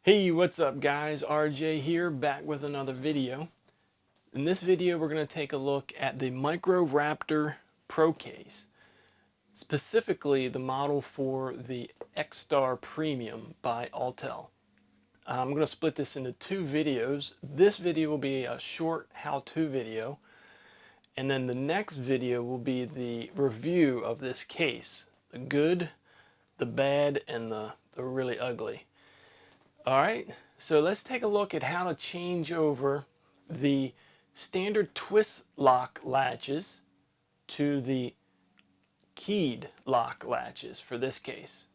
Hey, what's up guys? RJ here, back with another video. In this video we're going to take a look at the Microraptor Pro Case, specifically the model for the X-Star Premium by Autel. I'm going to split this into two videos. This video will be a short how-to video, and then the next video will be the review of this case, the good, the bad, and the really ugly. Alright, so let's take a look at how to change over the standard twist lock latches to the keyed lock latches for this case.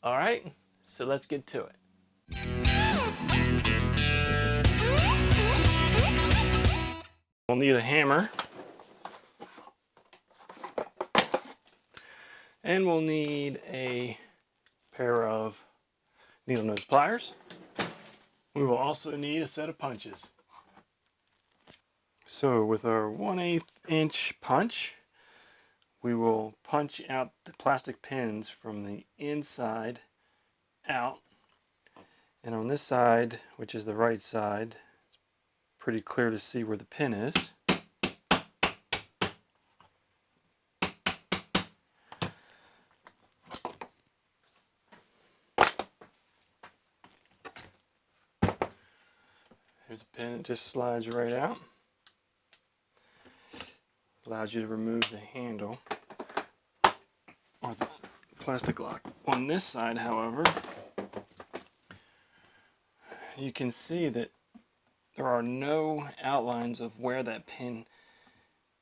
Alright, so let's get to it. We'll need a hammer, and we'll need a pair of needle nose pliers. We will also need a set of punches. So with our 1/8 inch punch, we will punch out the plastic pins from the inside out. And on this side, which is the right side, it's pretty clear to see where the pin is. Here's a pin, it just slides right out. Allows you to remove the handle or the plastic lock. On this side, however, you can see that there are no outlines of where that pin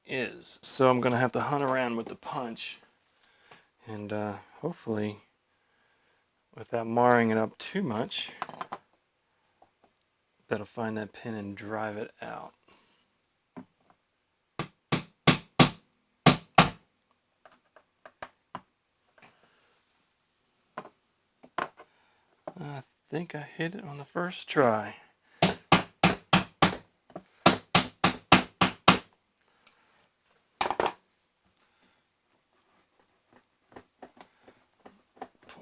is. So I'm going to have to hunt around with the punch, and hopefully without marring it up too much, that'll find that pin and drive it out. I think I hit it on the first try. Pull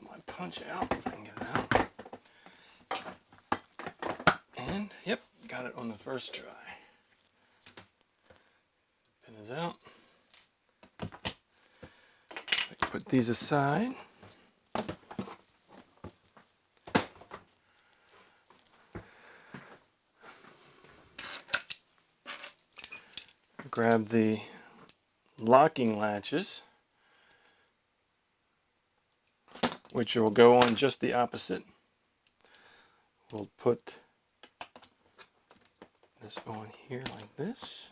my punch out if I can get it out. And yep, got it on the first try. Pin is out. I can put these aside. Grab the locking latches, which will go on just the opposite. We'll put this on here like this.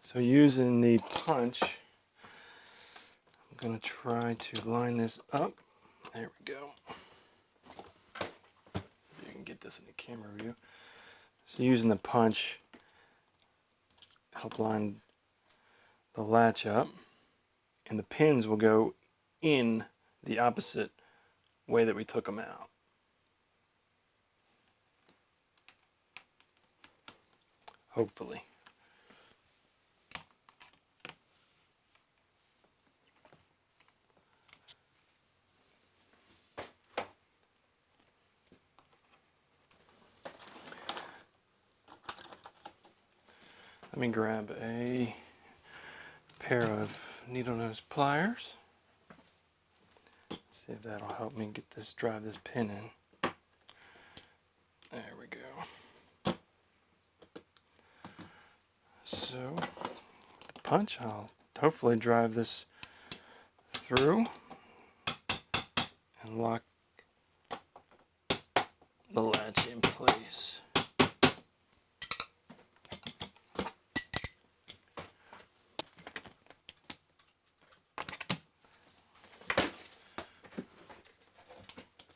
So using the punch, I'm going to try to line this up. There we go. So you can get this in the camera view. So using the punch, help line the latch up, and the pins will go in the opposite way that we took them out. Hopefully. Let me grab a pair of needle nose pliers. See if that'll help me get this, drive this pin in. There we go. So, the punch, I'll hopefully drive this through and lock the latch in place.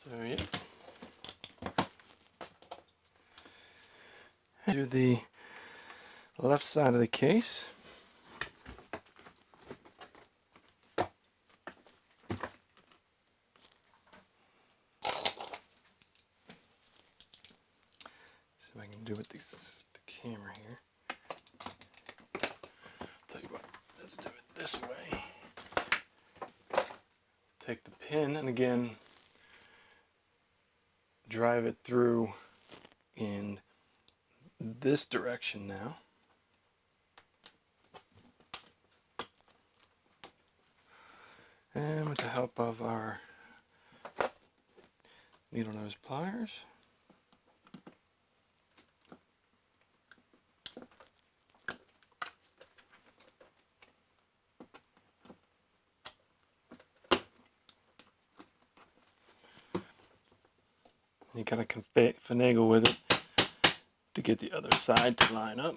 So yeah, do the left side of the case. See if I can do it with the camera here. Tell you what, let's do it this way. take the pin and again drive it through in this direction now. And with the help of our needle nose pliers, you gotta finagle with it to get the other side to line up.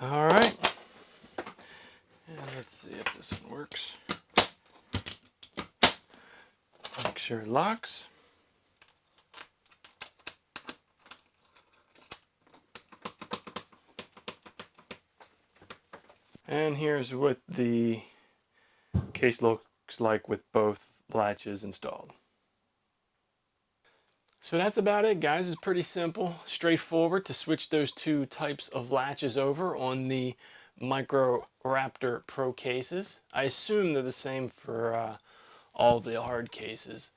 All right, and let's see if this one works. Make sure it locks. And here's what the case looks like with both latches installed. So that's about it, guys. It's pretty simple, straightforward to switch those two types of latches over on the Microraptor Pro cases. I assume they're the same for all the hard cases.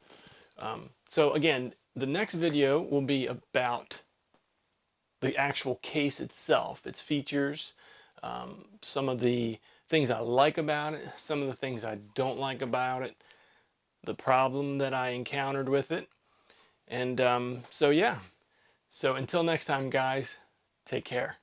So again, the next video will be about the actual case itself, its features, some of the things I like about it, some of the things I don't like about it, the problem that I encountered with it. And so yeah, so until next time, guys, take care.